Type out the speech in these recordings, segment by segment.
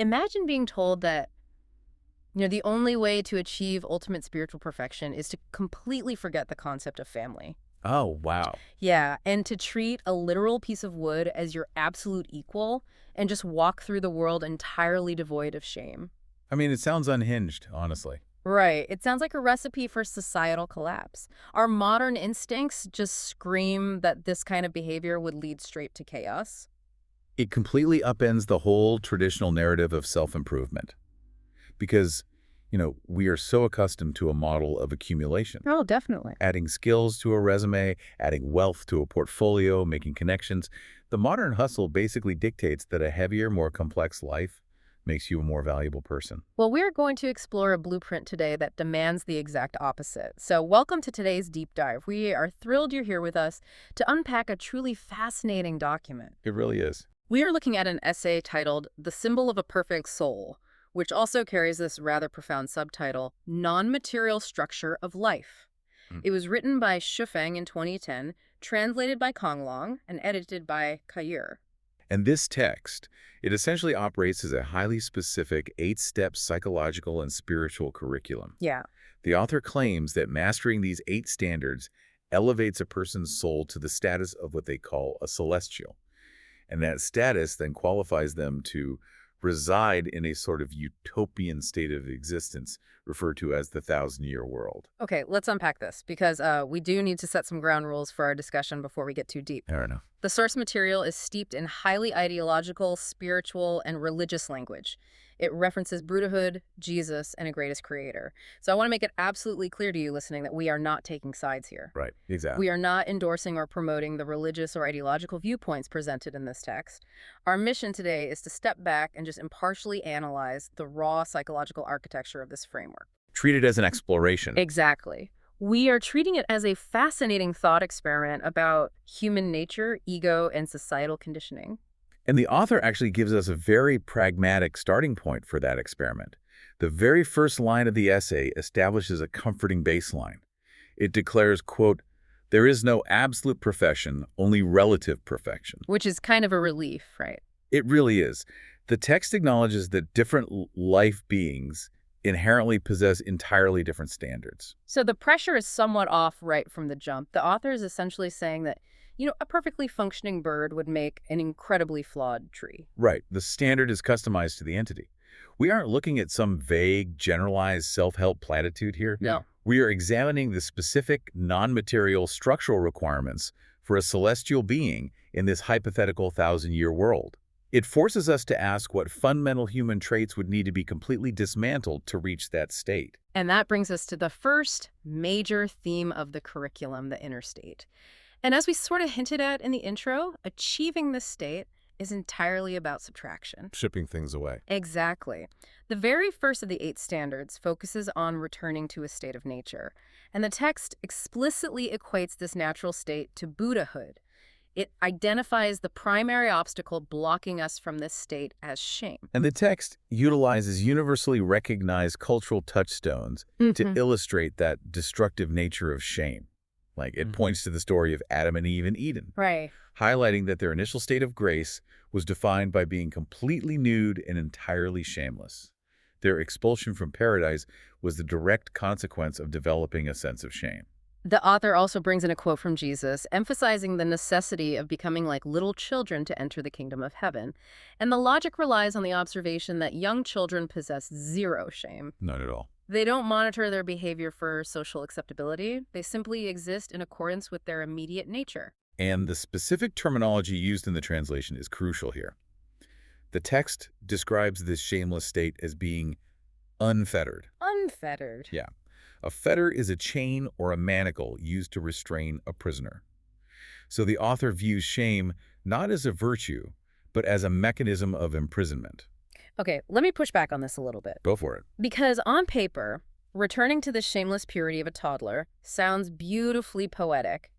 Imagine being told that, the only way to achieve ultimate spiritual perfection is to completely forget the concept of family. Oh, wow. Yeah, and to treat a literal piece of wood as your absolute equal and just walk through the world entirely devoid of shame. I mean, it sounds unhinged, honestly. Right. It sounds like a recipe for societal collapse. Our modern instincts just scream that this kind of behavior would lead straight to chaos. It completely upends the whole traditional narrative of self-improvement because, we are so accustomed to a model of accumulation, Oh, definitely. adding skills to a resume, adding wealth to a portfolio, making connections. The modern hustle basically dictates that a heavier, more complex life makes you a more valuable person. Well, we're going to explore a blueprint today that demands the exact opposite. So, welcome to today's deep dive. We are thrilled you're here with us to unpack a truly fascinating document. It really is. We are looking at an essay titled The Symbol of a Perfect Soul, which also carries this rather profound subtitle, Non-Material Structure of Life. Mm. It was written by Shufeng in 2010, translated by Konglong, and edited by Kayur. And this text, it essentially operates as a highly specific 8-step psychological and spiritual curriculum. Yeah. The author claims that mastering these 8 standards elevates a person's soul to the status of what they call a celestial. And that status then qualifies them to reside in a sort of utopian state of existence referred to as the 1,000-year world. Okay, let's unpack this because we do need to set some ground rules for our discussion before we get too deep. Fair enough. The source material is steeped in highly ideological, spiritual, and religious language. It references Buddhahood, Jesus, and a greatest creator. So I want to make it absolutely clear to you listening that we are not taking sides here. Right, exactly. We are not endorsing or promoting the religious or ideological viewpoints presented in this text. Our mission today is to step back and just impartially analyze the raw psychological architecture of this framework. Treat it as an exploration. Exactly. We are treating it as a fascinating thought experiment about human nature, ego, and societal conditioning. And the author actually gives us a very pragmatic starting point for that experiment. The very first line of the essay establishes a comforting baseline. It declares, quote, "There is no absolute perfection, only relative perfection." Which is kind of a relief, right? It really is. The text acknowledges that different life beings inherently possess entirely different standards. So the pressure is somewhat off right from the jump. The author is essentially saying that, a perfectly functioning bird would make an incredibly flawed tree. Right. The standard is customized to the entity. We aren't looking at some vague, generalized self-help platitude here. No. We are examining the specific, non-material structural requirements for a celestial being in this hypothetical 1,000-year world. It forces us to ask what fundamental human traits would need to be completely dismantled to reach that state. And that brings us to the first major theme of the curriculum, the inner state. And as we sort of hinted at in the intro, achieving this state is entirely about subtraction. Shipping things away. Exactly. The very first of the 8 standards focuses on returning to a state of nature. And the text explicitly equates this natural state to Buddhahood. It identifies the primary obstacle blocking us from this state as shame. And the text utilizes universally recognized cultural touchstones to illustrate that destructive nature of shame. Like, it points to the story of Adam and Eve in Eden, Right. highlighting that their initial state of grace was defined by being completely nude and entirely shameless. Their expulsion from paradise was the direct consequence of developing a sense of shame. The author also brings in a quote from Jesus, emphasizing the necessity of becoming like little children to enter the kingdom of heaven. And the logic relies on the observation that young children possess zero shame. Not at all. They don't monitor their behavior for social acceptability. They simply exist in accordance with their immediate nature. And the specific terminology used in the translation is crucial here. The text describes this shameless state as being unfettered. Unfettered. Yeah. A fetter is a chain or a manacle used to restrain a prisoner. So the author views shame not as a virtue, but as a mechanism of imprisonment. Okay, let me push back on this a little bit. Go for it. Because on paper, returning to the shameless purity of a toddler sounds beautifully poetic.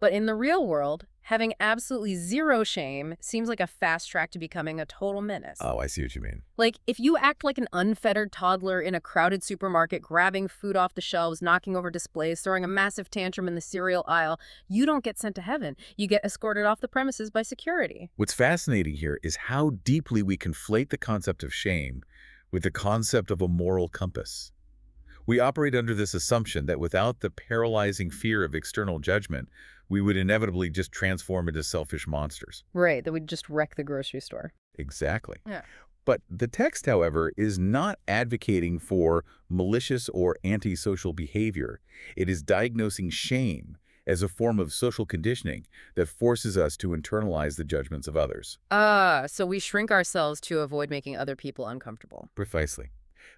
But in the real world, having absolutely zero shame seems like a fast track to becoming a total menace. Oh, I see what you mean. Like, if you act like an unfettered toddler in a crowded supermarket, grabbing food off the shelves, knocking over displays, throwing a massive tantrum in the cereal aisle, you don't get sent to heaven. You get escorted off the premises by security. What's fascinating here is how deeply we conflate the concept of shame with the concept of a moral compass. We operate under this assumption that without the paralyzing fear of external judgment, we would inevitably just transform into selfish monsters. Right, that would just wreck the grocery store. Exactly. Yeah. But the text, however, is not advocating for malicious or antisocial behavior. It is diagnosing shame as a form of social conditioning that forces us to internalize the judgments of others. So we shrink ourselves to avoid making other people uncomfortable. Precisely.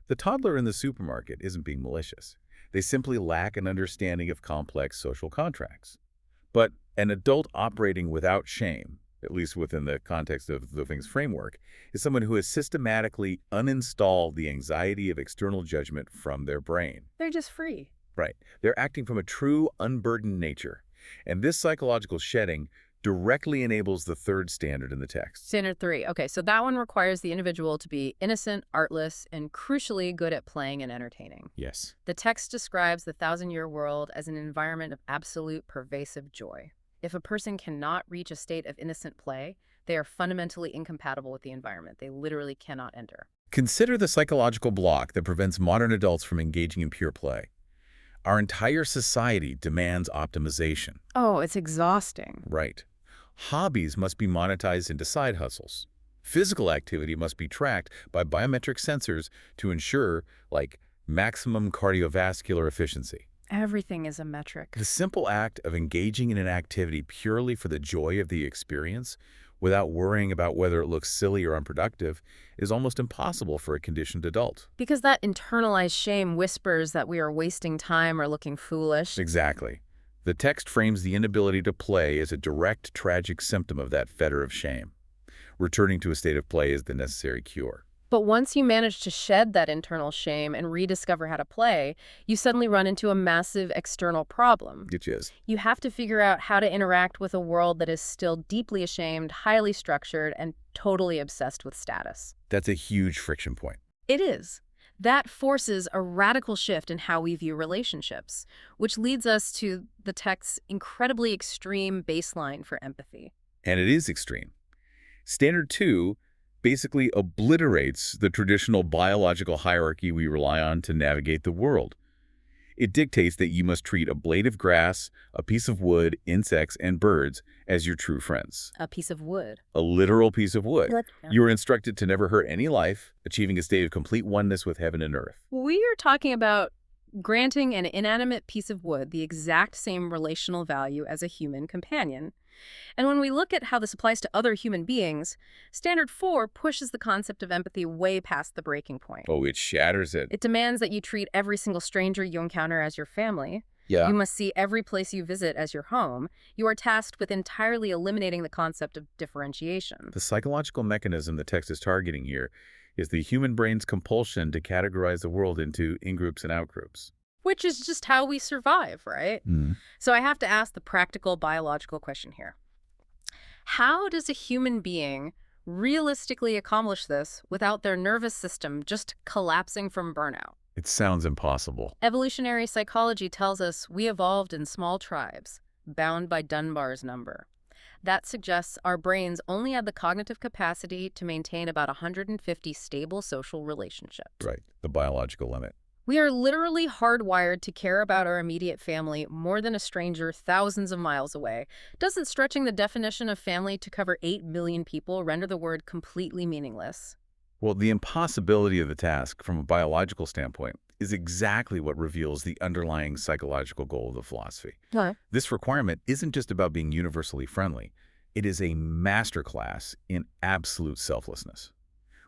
The toddler in the supermarket isn't being malicious. They simply lack an understanding of complex social contracts. But an adult operating without shame, at least within the context of the thing's framework, is someone who has systematically uninstalled the anxiety of external judgment from their brain. They're just free. Right. They're acting from a true, unburdened nature. And this psychological shedding directly enables the third standard in the text. Standard 3. Okay, so that one requires the individual to be innocent, artless, and crucially good at playing and entertaining. Yes. The text describes the thousand-year world as an environment of absolute pervasive joy. If a person cannot reach a state of innocent play, they are fundamentally incompatible with the environment. They literally cannot enter. Consider the psychological block that prevents modern adults from engaging in pure play. Our entire society demands optimization. Oh, it's exhausting. Right. Hobbies must be monetized into side hustles. Physical activity must be tracked by biometric sensors to ensure, like, maximum cardiovascular efficiency. Everything is a metric. The simple act of engaging in an activity purely for the joy of the experience, without worrying about whether it looks silly or unproductive, is almost impossible for a conditioned adult. Because that internalized shame whispers that we are wasting time or looking foolish. Exactly. The text frames the inability to play as a direct, tragic symptom of that fetter of shame. Returning to a state of play is the necessary cure. But once you manage to shed that internal shame and rediscover how to play, you suddenly run into a massive external problem. Which is? You have to figure out how to interact with a world that is still deeply ashamed, highly structured, and totally obsessed with status. That's a huge friction point. It is. That forces a radical shift in how we view relationships, which leads us to the text's incredibly extreme baseline for empathy. And it is extreme. Standard 2 basically obliterates the traditional biological hierarchy we rely on to navigate the world. It dictates that you must treat a blade of grass, a piece of wood, insects, and birds as your true friends. A piece of wood. A literal piece of wood. Yeah. You are instructed to never hurt any life, achieving a state of complete oneness with heaven and earth. We are talking about granting an inanimate piece of wood the exact same relational value as a human companion. And when we look at how this applies to other human beings, Standard 4 pushes the concept of empathy way past the breaking point. Oh, it shatters it. It demands that you treat every single stranger you encounter as your family. Yeah. You must see every place you visit as your home. You are tasked with entirely eliminating the concept of differentiation. The psychological mechanism the text is targeting here is the human brain's compulsion to categorize the world into in-groups and out-groups. Which is just how we survive, right? So I have to ask the practical biological question here. How does a human being realistically accomplish this without their nervous system just collapsing from burnout? It sounds impossible. Evolutionary psychology tells us we evolved in small tribes, bound by Dunbar's number. That suggests our brains only have the cognitive capacity to maintain about 150 stable social relationships. Right, the biological limit. We are literally hardwired to care about our immediate family more than a stranger thousands of miles away. Doesn't stretching the definition of family to cover 8 million people render the word completely meaningless? Well, the impossibility of the task from a biological standpoint is exactly what reveals the underlying psychological goal of the philosophy. This requirement isn't just about being universally friendly. It is a masterclass in absolute selflessness.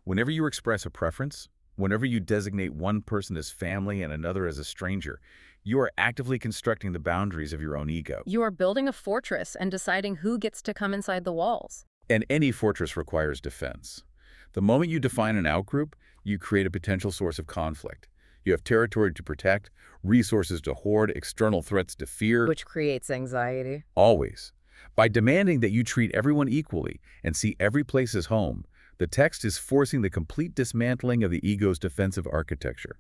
Whenever you express a preference, whenever you designate one person as family and another as a stranger, you are actively constructing the boundaries of your own ego. You are building a fortress and deciding who gets to come inside the walls. And any fortress requires defense. The moment you define an outgroup, you create a potential source of conflict. You have territory to protect, resources to hoard, external threats to fear, Which creates anxiety. always. By demanding that you treat everyone equally and see every place as home, the text is forcing the complete dismantling of the ego's defensive architecture.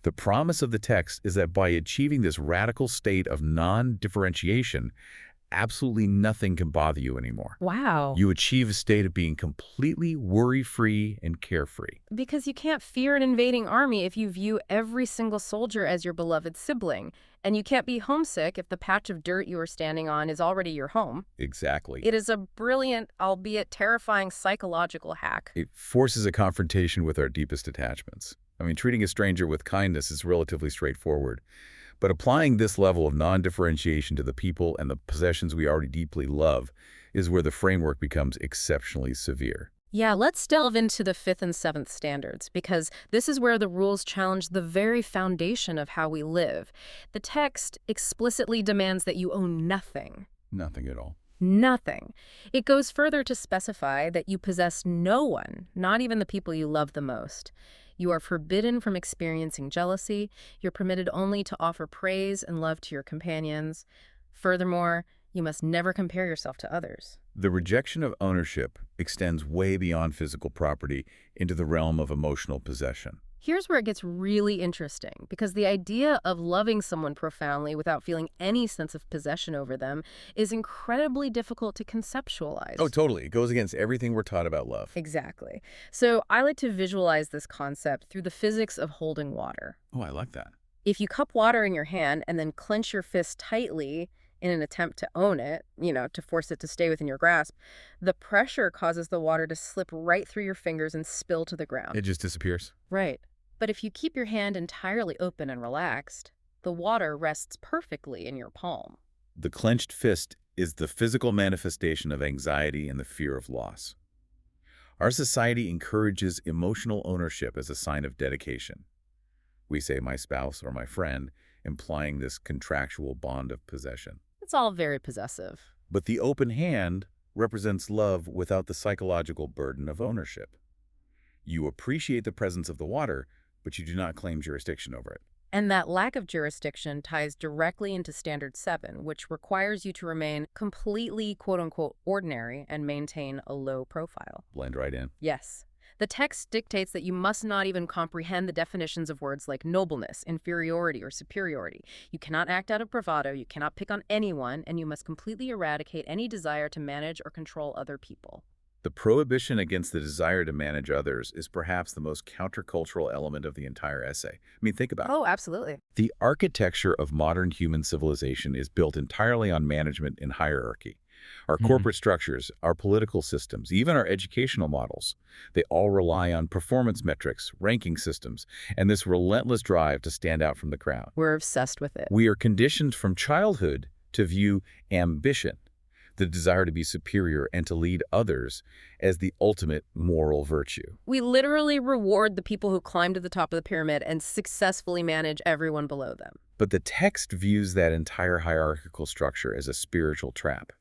The promise of the text is that by achieving this radical state of non-differentiation, absolutely nothing can bother you anymore. Wow. You achieve a state of being completely worry-free and carefree. Because you can't fear an invading army if you view every single soldier as your beloved sibling. And you can't be homesick if the patch of dirt you are standing on is already your home. Exactly. It is a brilliant, albeit terrifying, psychological hack. It forces a confrontation with our deepest attachments. I mean, treating a stranger with kindness is relatively straightforward. But applying this level of non-differentiation to the people and the possessions we already deeply love is where the framework becomes exceptionally severe. Yeah, let's delve into the 5th and 7th standards, because this is where the rules challenge the very foundation of how we live. The text explicitly demands that you own nothing. Nothing at all. Nothing. It goes further to specify that you possess no one, not even the people you love the most. You are forbidden from experiencing jealousy. You're permitted only to offer praise and love to your companions. Furthermore, you must never compare yourself to others. The rejection of ownership extends way beyond physical property into the realm of emotional possession. Here's where it gets really interesting, because the idea of loving someone profoundly without feeling any sense of possession over them is incredibly difficult to conceptualize. Oh, totally. It goes against everything we're taught about love. Exactly. So I like to visualize this concept through the physics of holding water. Oh, I like that. If you cup water in your hand and then clench your fist tightly in an attempt to own it, to force it to stay within your grasp, the pressure causes the water to slip right through your fingers and spill to the ground. It just disappears. Right. But if you keep your hand entirely open and relaxed, the water rests perfectly in your palm. The clenched fist is the physical manifestation of anxiety and the fear of loss. Our society encourages emotional ownership as a sign of dedication. We say my spouse or my friend, implying this contractual bond of possession. It's all very possessive. But the open hand represents love without the psychological burden of ownership. You appreciate the presence of the water, but you do not claim jurisdiction over it. And that lack of jurisdiction ties directly into Standard 7, which requires you to remain completely, quote-unquote, ordinary and maintain a low profile. Blend right in. Yes. The text dictates that you must not even comprehend the definitions of words like nobleness, inferiority, or superiority. You cannot act out of bravado, you cannot pick on anyone, and you must completely eradicate any desire to manage or control other people. The prohibition against the desire to manage others is perhaps the most countercultural element of the entire essay. I mean, think about it. Oh, absolutely. The architecture of modern human civilization is built entirely on management and hierarchy. Our corporate structures, our political systems, even our educational models, they all rely on performance metrics, ranking systems, and this relentless drive to stand out from the crowd. We're obsessed with it. We are conditioned from childhood to view ambition, the desire to be superior and to lead others, as the ultimate moral virtue. We literally reward the people who climb to the top of the pyramid and successfully manage everyone below them. But the text views that entire hierarchical structure as a spiritual trap.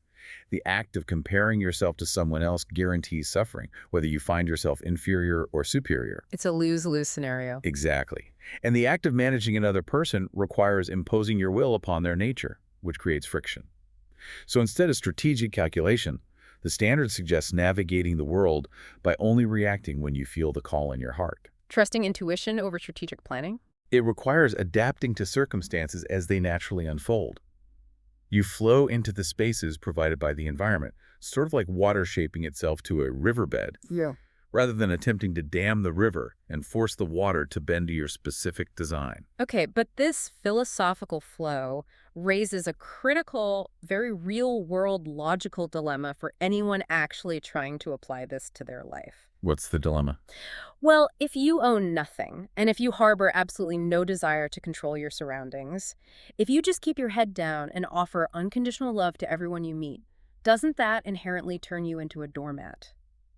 The act of comparing yourself to someone else guarantees suffering, whether you find yourself inferior or superior. It's a lose-lose scenario. Exactly. And the act of managing another person requires imposing your will upon their nature, which creates friction. So instead of strategic calculation, the standard suggests navigating the world by only reacting when you feel the call in your heart. Trusting intuition over strategic planning? It requires adapting to circumstances as they naturally unfold. You flow into the spaces provided by the environment, sort of like water shaping itself to a riverbed, rather than attempting to dam the river and force the water to bend to your specific design. Okay, but this philosophical flow raises a critical, very real-world logical dilemma for anyone actually trying to apply this to their life. What's the dilemma? Well, if you own nothing, and if you harbor absolutely no desire to control your surroundings, if you just keep your head down and offer unconditional love to everyone you meet, doesn't that inherently turn you into a doormat?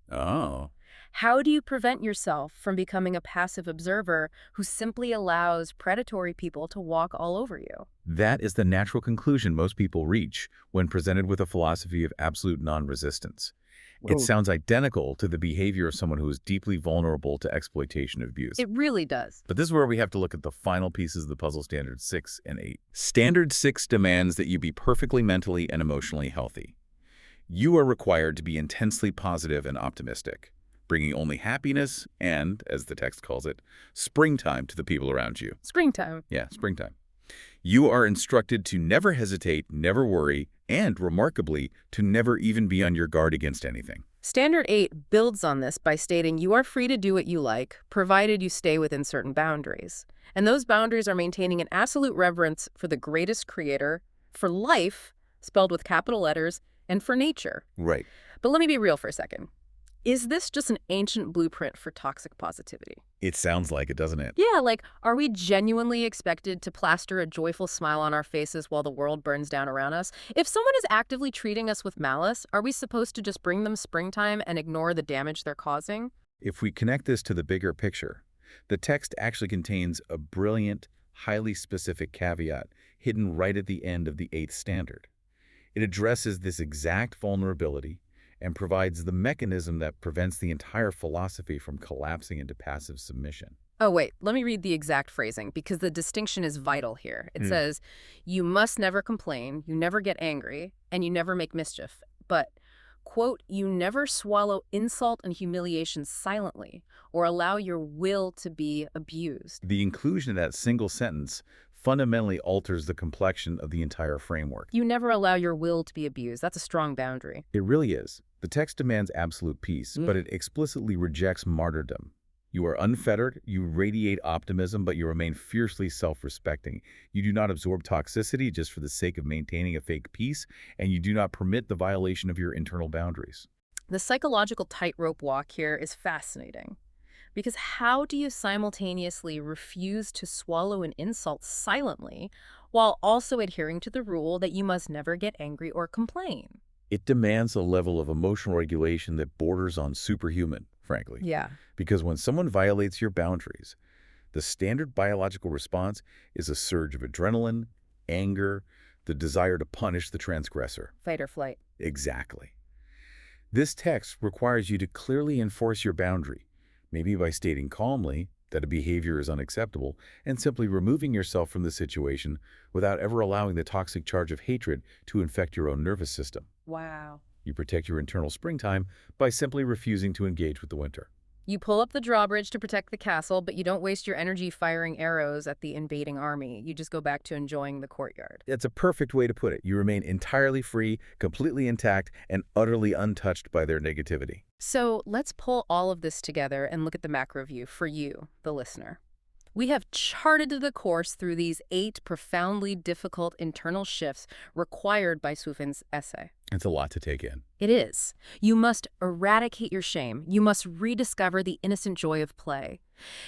Oh. How do you prevent yourself from becoming a passive observer who simply allows predatory people to walk all over you? That is the natural conclusion most people reach when presented with a philosophy of absolute non-resistance. It Whoa. sounds identical to the behavior of someone who is deeply vulnerable to exploitation and abuse. It really does. But this is where we have to look at the final pieces of the puzzle, standards 6 and 8. Standard 6 demands that you be perfectly mentally and emotionally healthy. You are required to be intensely positive and optimistic, bringing only happiness and, as the text calls it, springtime to the people around you. Springtime. Yeah, springtime. You are instructed to never hesitate, never worry, and, remarkably, to never even be on your guard against anything. Standard 8 builds on this by stating you are free to do what you like, provided you stay within certain boundaries. And those boundaries are maintaining an absolute reverence for the greatest creator, for life, spelled with capital letters, and for nature. Right. But let me be real for a second. Is this just an ancient blueprint for toxic positivity? It sounds like it, doesn't it? Yeah, like, are we genuinely expected to plaster a joyful smile on our faces while the world burns down around us? If someone is actively treating us with malice, are we supposed to just bring them springtime and ignore the damage they're causing? If we connect this to the bigger picture, the text actually contains a brilliant, highly specific caveat hidden right at the end of the 8th standard. It addresses this exact vulnerability and provides the mechanism that prevents the entire philosophy from collapsing into passive submission. Oh, wait, let me read the exact phrasing because the distinction is vital here. It says, you must never complain, you never get angry, and you never make mischief. But, quote, you never swallow insult and humiliation silently or allow your will to be abused. The inclusion of that single sentence fundamentally alters the complexion of the entire framework. You never allow your will to be abused. That's a strong boundary. It really is. The text demands absolute peace, but it explicitly rejects martyrdom. You are unfettered, you radiate optimism, but you remain fiercely self-respecting. You do not absorb toxicity just for the sake of maintaining a fake peace, and you do not permit the violation of your internal boundaries. The psychological tightrope walk here is fascinating. Because how do you simultaneously refuse to swallow an insult silently while also adhering to the rule that you must never get angry or complain? It demands a level of emotional regulation that borders on superhuman, frankly. Yeah. Because when someone violates your boundaries, the standard biological response is a surge of adrenaline, anger, the desire to punish the transgressor. Fight or flight. Exactly. This text requires you to clearly enforce your boundary, maybe by stating calmly that a behavior is unacceptable and simply removing yourself from the situation without ever allowing the toxic charge of hatred to infect your own nervous system. Wow. You protect your internal springtime by simply refusing to engage with the winter. You pull up the drawbridge to protect the castle, but you don't waste your energy firing arrows at the invading army. You just go back to enjoying the courtyard. That's a perfect way to put it. You remain entirely free, completely intact, and utterly untouched by their negativity. So let's pull all of this together and look at the macro view for you, the listener. We have charted the course through these 8 profoundly difficult internal shifts required by Sufin's essay. It's a lot to take in. It is. You must eradicate your shame. You must rediscover the innocent joy of play.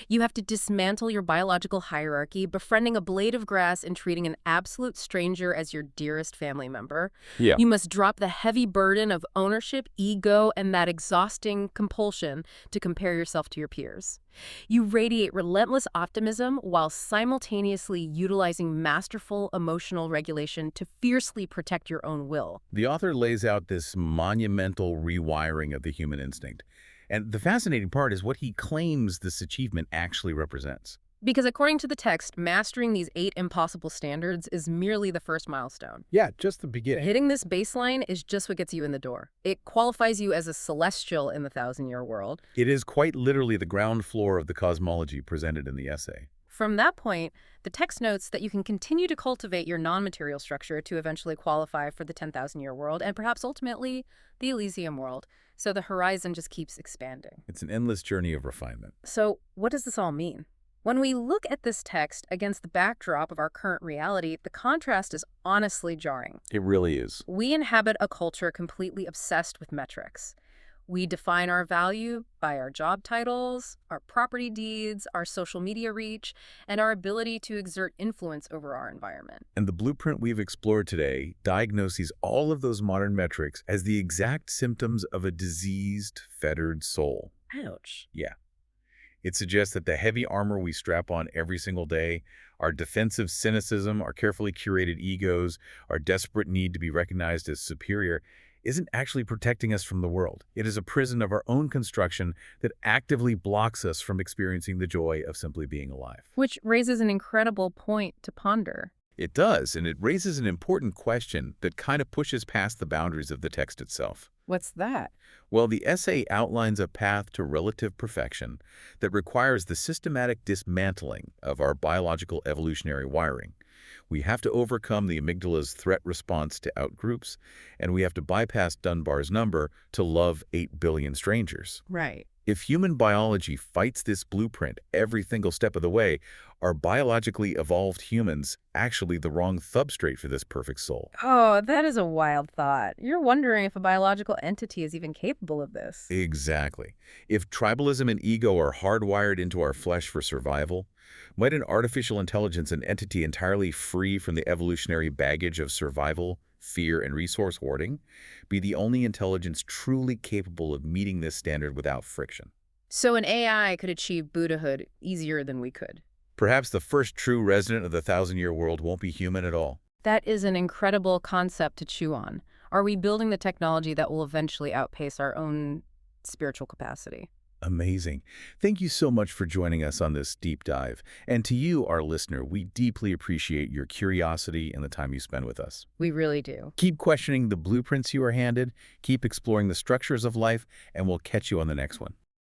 You have to dismantle your biological hierarchy, befriending a blade of grass and treating an absolute stranger as your dearest family member. Yeah. You must drop the heavy burden of ownership, ego, and that exhausting compulsion to compare yourself to your peers. You radiate relentless optimism while simultaneously utilizing masterful emotional regulation to fiercely protect your own will. The author lays out this monumental rewiring of the human instinct. And the fascinating part is what he claims this achievement actually represents. Because according to the text, mastering these 8 impossible standards is merely the first milestone. Yeah, just the beginning. Hitting this baseline is just what gets you in the door. It qualifies you as a celestial in the 1,000-year world. It is quite literally the ground floor of the cosmology presented in the essay. From that point, the text notes that you can continue to cultivate your non-material structure to eventually qualify for the 10,000-year world and perhaps ultimately the Elysium world. So the horizon just keeps expanding. It's an endless journey of refinement. So what does this all mean? When we look at this text against the backdrop of our current reality, the contrast is honestly jarring. It really is. We inhabit a culture completely obsessed with metrics. We define our value by our job titles, our property deeds, our social media reach, and our ability to exert influence over our environment. And the blueprint we've explored today diagnoses all of those modern metrics as the exact symptoms of a diseased, fettered soul. Ouch. Yeah. It suggests that the heavy armor we strap on every single day, our defensive cynicism, our carefully curated egos, our desperate need to be recognized as superior, isn't actually protecting us from the world. It is a prison of our own construction that actively blocks us from experiencing the joy of simply being alive. Which raises an incredible point to ponder. It does, and it raises an important question that kind of pushes past the boundaries of the text itself. What's that? Well, the essay outlines a path to relative perfection that requires the systematic dismantling of our biological evolutionary wiring. We have to overcome the amygdala's threat response to outgroups, and we have to bypass Dunbar's number to love 8 billion strangers. Right. If human biology fights this blueprint every single step of the way, are biologically evolved humans actually the wrong substrate for this perfect soul? Oh, that is a wild thought. You're wondering if a biological entity is even capable of this. Exactly. If tribalism and ego are hardwired into our flesh for survival, might an artificial intelligence, an entity entirely free from the evolutionary baggage of survival, fear, and resource hoarding, be the only intelligence truly capable of meeting this standard without friction? So an AI could achieve Buddhahood easier than we could. Perhaps the first true resident of the thousand-year world won't be human at all. That is an incredible concept to chew on. Are we building the technology that will eventually outpace our own spiritual capacity? Amazing. Thank you so much for joining us on this deep dive. And to you, our listener, we deeply appreciate your curiosity and the time you spend with us. We really do. Keep questioning the blueprints you are handed, keep exploring the structures of life, and we'll catch you on the next one.